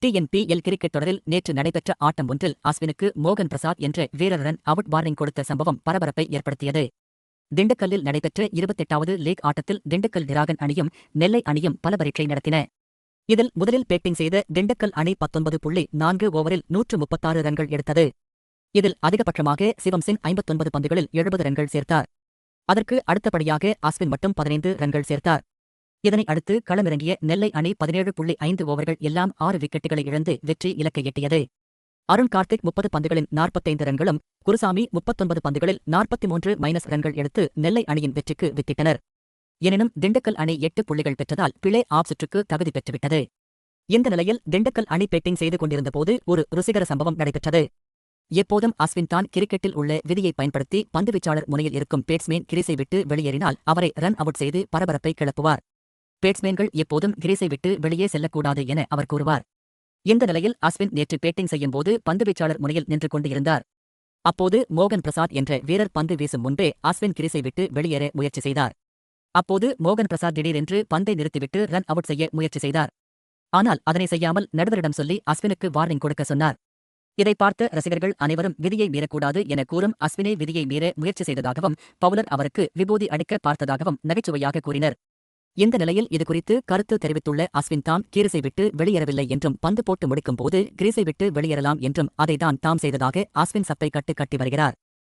TNPL cricket தொடரில் நேற்று நடைபெற்ற ஆட்டம் ஒன்றில் அஸ்வினுக்கு மோகன் பிரசாத் என்ற வீரர் ரன் அவுட் வார்னிங் கொடுத்த சம்பவம் பரபரப்பை ஏற்படுத்தியது. திண்டுக்கல்லில் நடைபெற்ற 28வது லீக் ஆட்டத்தில் திண்டுக்கல் டிராகன் அணியும் நெல்லை அணியும் பல பரீட்சை நடத்தின. இதில் முதலில் பேட்டிங் செய்த திண்டுக்கல் அணி 19.4 ஓவரில் 136 ரன்கள் எடுத்தது. இதில் அதிகபட்சமாக சிவம் சிங் 59 பந்துகளில் 70 ரன்கள் சேர்த்தார். அதற்கு அடுத்தபடியாக அஸ்வின் மட்டும் 15 ரன்கள் சேர்த்தார். இதனை அடுத்து களமிறங்கிய நெல்லை அணி 17.5 ஓவர்கள் எல்லாம் 6 விக்கெட்டுகளை இழந்து வெற்றி இலக்கை எட்டியது. அருண் கார்த்திக் 30 பந்துகளில் 45 ரன்களும், குருசாமி 39 பந்துகளில் 43- ரன்கள் எடுத்து நெல்லை அணியின் வெற்றிக்கு வித்திட்டனர். எனினும் திண்டுக்கல் அணி 8 புள்ளிகள் பெற்றதால் பிளே ஆஃப் சுற்றுக்கு தகுதி பெற்றுவிட்டது. இந்த நிலையில் திண்டுக்கல் அணி பேட்டிங் செய்து கொண்டிருந்தபோது ஒரு ருசிகர சம்பவம் நடைபெற்றது. எப்போதும் அஸ்வின் தான் கிரிக்கெட்டில் உள்ள விதியை பயன்படுத்தி பந்துவீச்சாளர் முனையில் இருக்கும் பேட்ஸ்மேன் கிரீஸை விட்டு வெளியேறினால் அவரை ரன் அவுட் செய்து பரபரப்பை கிளப்புவார். பேட்ஸ்மேன்கள் எப்போதும் கிரீஸை விட்டு வெளியே செல்லக்கூடாது என அவர் கூறுவார். இந்த நிலையில் அஸ்வின் நேற்று பேட்டிங் செய்யும்போது பந்துவீச்சாளர் முனையில் நின்று கொண்டிருந்தார். அப்போது மோகன் பிரசாத் என்ற வீரர் பந்து வீசும் முன்பே அஸ்வின் கிரீஸை விட்டு வெளியேற முயற்சி செய்தார். அப்போது மோகன் பிரசாத் திடீரென்று பந்தை நிறுத்திவிட்டு ரன் அவுட் செய்ய முயற்சி செய்தார். ஆனால் அதனை செய்யாமல் நடுவரிடம் சொல்லி அஸ்வினுக்கு வார்னிங் கொடுக்க சொன்னார். இதை பார்த்த ரசிகர்கள் அனைவரும் விதியை மீறக்கூடாது என கூறும் அஸ்வினை விதியை மீற முயற்சி செய்ததாகவும் பவுலர் அவருக்கு விபூதி அடிக்க பார்த்ததாகவும் நகைச்சுவையாக கூறினர். இந்த நிலையில் இதுகுறித்து கருத்து தெரிவித்துள்ள அஸ்வின் தாம் கிரீஸை விட்டு வெளியேறவில்லை என்றும் பந்து போட்டு முடிக்கும் போது கிரீஸை விட்டு வெளியேறலாம் என்றும் அதைதான் தாம் செய்ததாக அஸ்வின் சப்பை கட்டு கட்டி வருகிறார்.